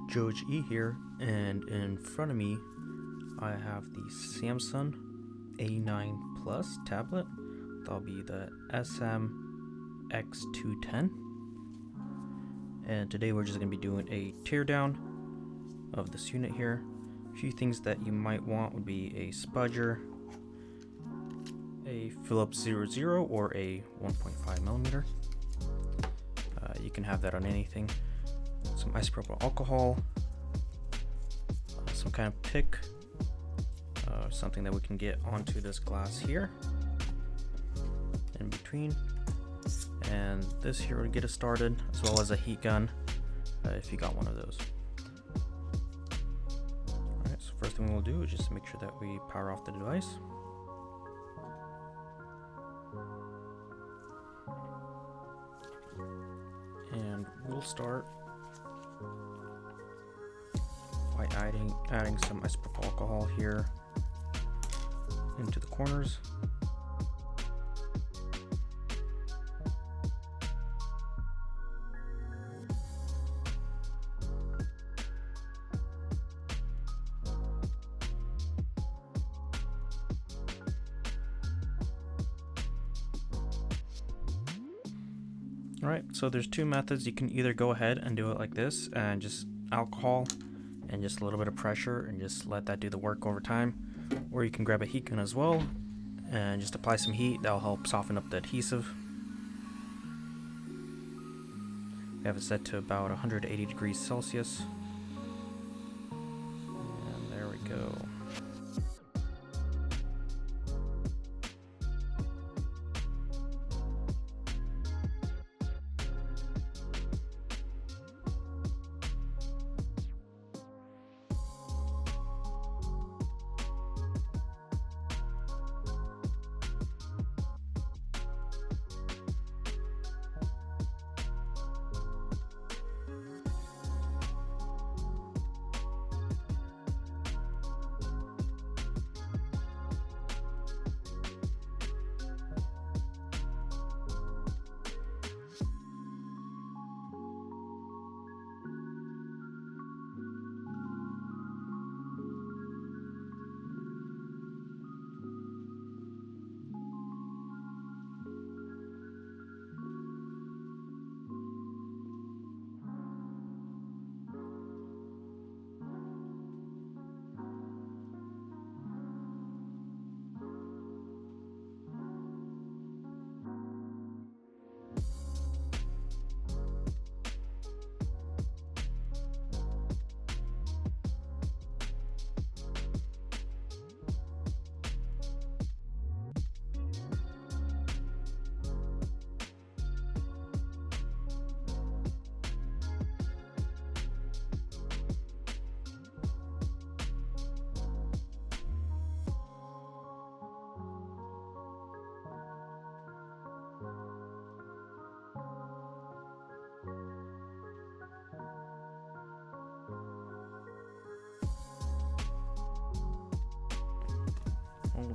JGE here, and in front of me I have the Samsung A9 Plus tablet. That'll be the SM-X210, and today we're just going to be doing a teardown of this unit here. A few things that you might want would be a spudger, a Phillips 00 or a 1.5mm. You can have that on anything. Some isopropyl alcohol, some kind of pick, something that we can get onto this glass here in between, and this here would get us started, as well as a heat gun if you got one of those. Alright, so first thing we'll do is just make sure that we power off the device. And we'll start by adding some isopropyl alcohol here into the corners. Alright, so there's two methods. You can either go ahead and do it like this and just alcohol and just a little bit of pressure and just let that do the work over time, or you can grab a heat gun as well and just apply some heat. That'll help soften up the adhesive. We have it set to about 180 degrees Celsius, and there we go.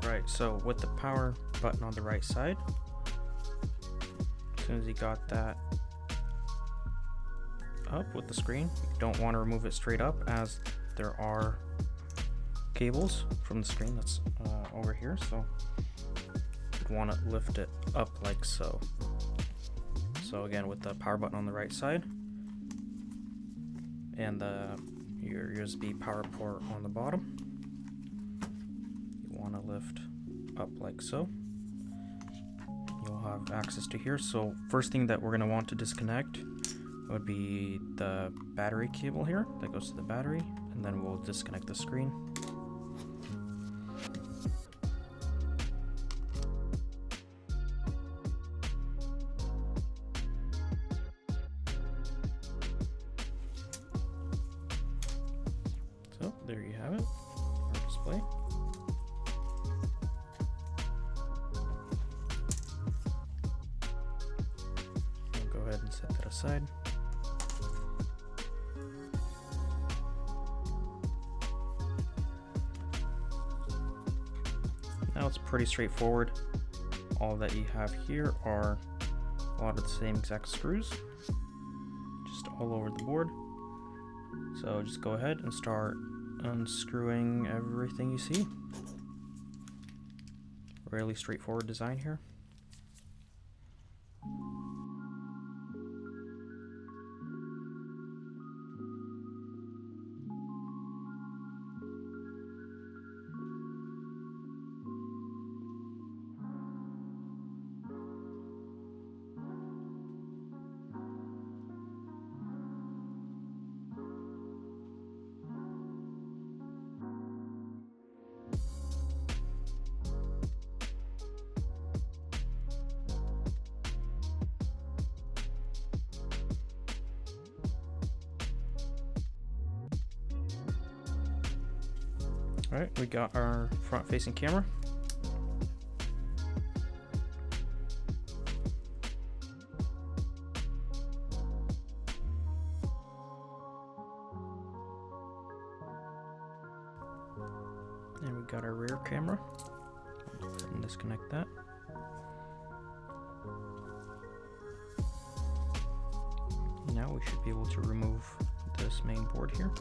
Alright, so with the power button on the right side, as soon as you got that up with the screen, you don't want to remove it straight up, as there are cables from the screen that's over here, so you'd want to lift it up like so. So again, with the power button on the right side and your USB power port on the bottom, want to lift up like so. You'll have access to here. So first thing that we're going to want to disconnect would be the battery cable here that goes to the battery, and then we'll disconnect the screen. So there you have it, our display. And set that aside. Now it's pretty straightforward. All that you have here are a lot of the same exact screws, just all over the board. So just go ahead and start unscrewing everything you see. Really straightforward design here. Alright, we got our front facing camera. And we got our rear camera. Go ahead and disconnect that. Now we should be able to remove this main board here.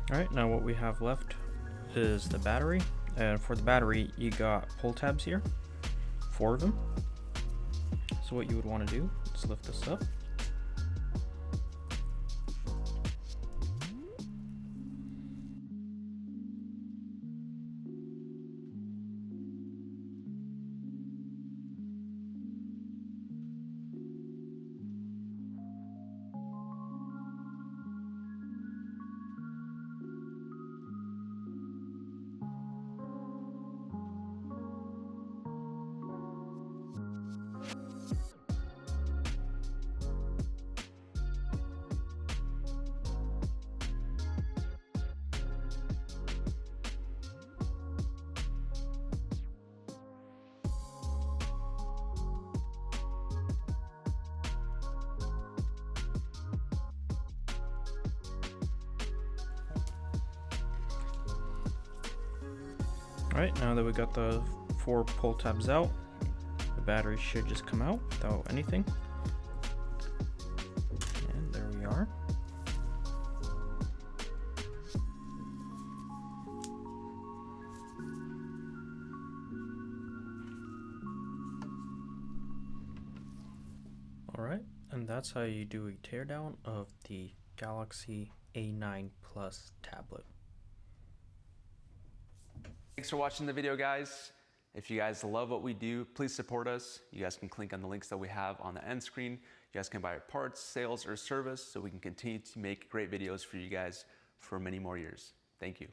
Alright, now what we have left is the battery. And for the battery, you got pull tabs here, 4 of them. So what you would want to do is lift this up. Alright, now that we got the 4 pull tabs out, the battery should just come out without anything. And there we are. Alright, and that's how you do a teardown of the Galaxy A9 Plus tablet. Thanks for watching the video, guys. If you guys love what we do, please support us. You guys can click on the links that we have on the end screen. You guys can buy our parts, sales, or service so we can continue to make great videos for you guys for many more years. Thank you.